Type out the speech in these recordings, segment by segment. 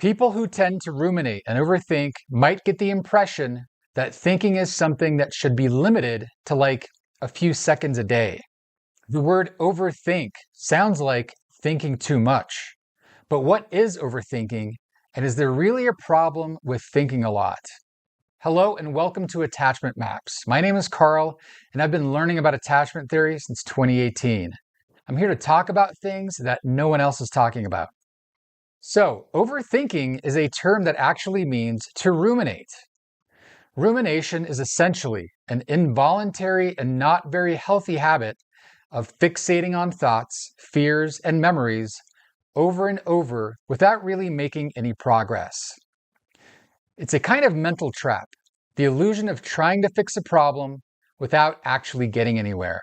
People who tend to ruminate and overthink might get the impression that thinking is something that should be limited to like a few seconds a day. The word overthink sounds like thinking too much. But what is overthinking, and is there really a problem with thinking a lot? Hello and welcome to Attachment Maps. My name is Carl, and I've been learning about attachment theory since 2018. I'm here to talk about things that no one else is talking about. So, overthinking is a term that actually means to ruminate. Rumination is essentially an involuntary and not very healthy habit of fixating on thoughts, fears, and memories over and over without really making any progress. It's a kind of mental trap, the illusion of trying to fix a problem without actually getting anywhere.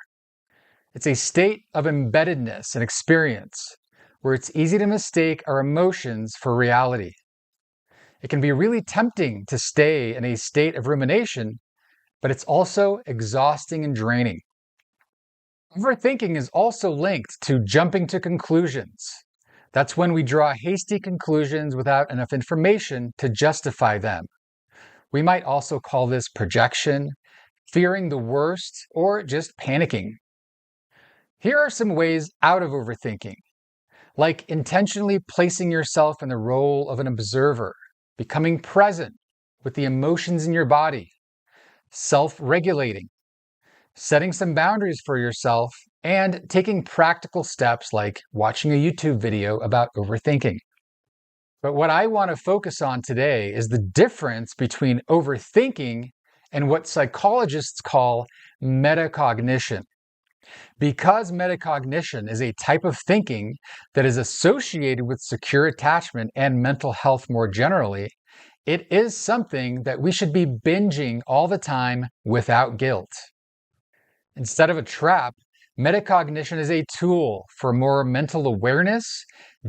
It's a state of embeddedness and experience where it's easy to mistake our emotions for reality. It can be really tempting to stay in a state of rumination, but it's also exhausting and draining. Overthinking is also linked to jumping to conclusions. That's when we draw hasty conclusions without enough information to justify them. We might also call this projection, fearing the worst, or just panicking. Here are some ways out of overthinking, like intentionally placing yourself in the role of an observer, becoming present with the emotions in your body, self-regulating, setting some boundaries for yourself, and taking practical steps like watching a YouTube video about overthinking. But what I want to focus on today is the difference between overthinking and what psychologists call metacognition. Because metacognition is a type of thinking that is associated with secure attachment and mental health more generally, it is something that we should be binging all the time without guilt. Instead of a trap, metacognition is a tool for more mental awareness,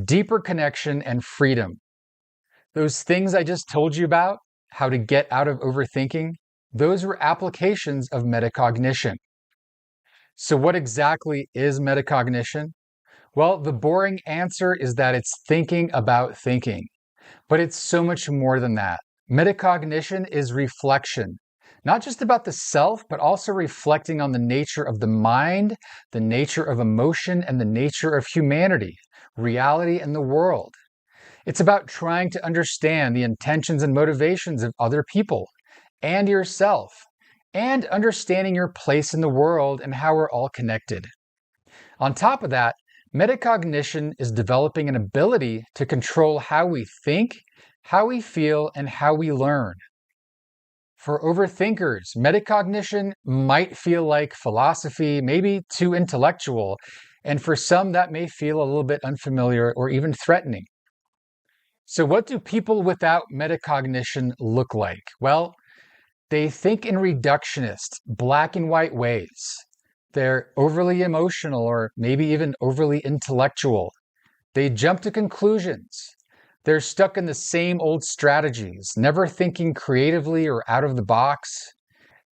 deeper connection, and freedom. Those things I just told you about, how to get out of overthinking, those were applications of metacognition. So what exactly is metacognition? Well, the boring answer is that it's thinking about thinking. But it's so much more than that. Metacognition is reflection, not just about the self, but also reflecting on the nature of the mind, the nature of emotion, and the nature of humanity, reality, and the world. It's about trying to understand the intentions and motivations of other people and yourself, and understanding your place in the world and how we're all connected. On top of that, metacognition is developing an ability to control how we think, how we feel, and how we learn. For overthinkers, metacognition might feel like philosophy, maybe too intellectual, and for some that may feel a little bit unfamiliar or even threatening. So what do people without metacognition look like? Well, they think in reductionist, black and white ways. They're overly emotional or maybe even overly intellectual. They jump to conclusions. They're stuck in the same old strategies, never thinking creatively or out of the box.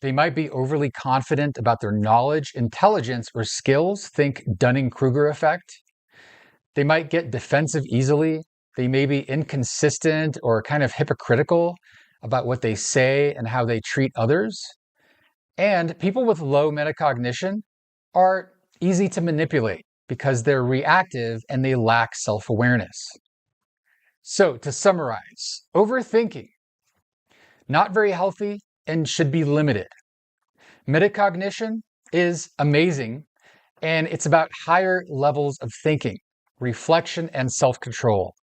They might be overly confident about their knowledge, intelligence, or skills. Think Dunning-Kruger effect. They might get defensive easily. They may be inconsistent or kind of hypocritical about what they say and how they treat others. And people with low metacognition are easy to manipulate because they're reactive and they lack self-awareness. So to summarize, overthinking, not very healthy and should be limited. Metacognition is amazing, and it's about higher levels of thinking, reflection, and self-control.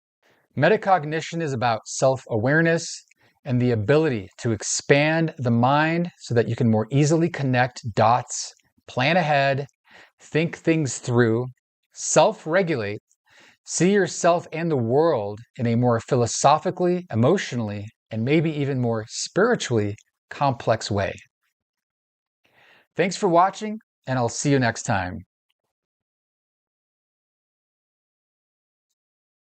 Metacognition is about self-awareness and the ability to expand the mind so that you can more easily connect dots, plan ahead, think things through, self-regulate, see yourself and the world in a more philosophically, emotionally, and maybe even more spiritually complex way. Thanks for watching, and I'll see you next time.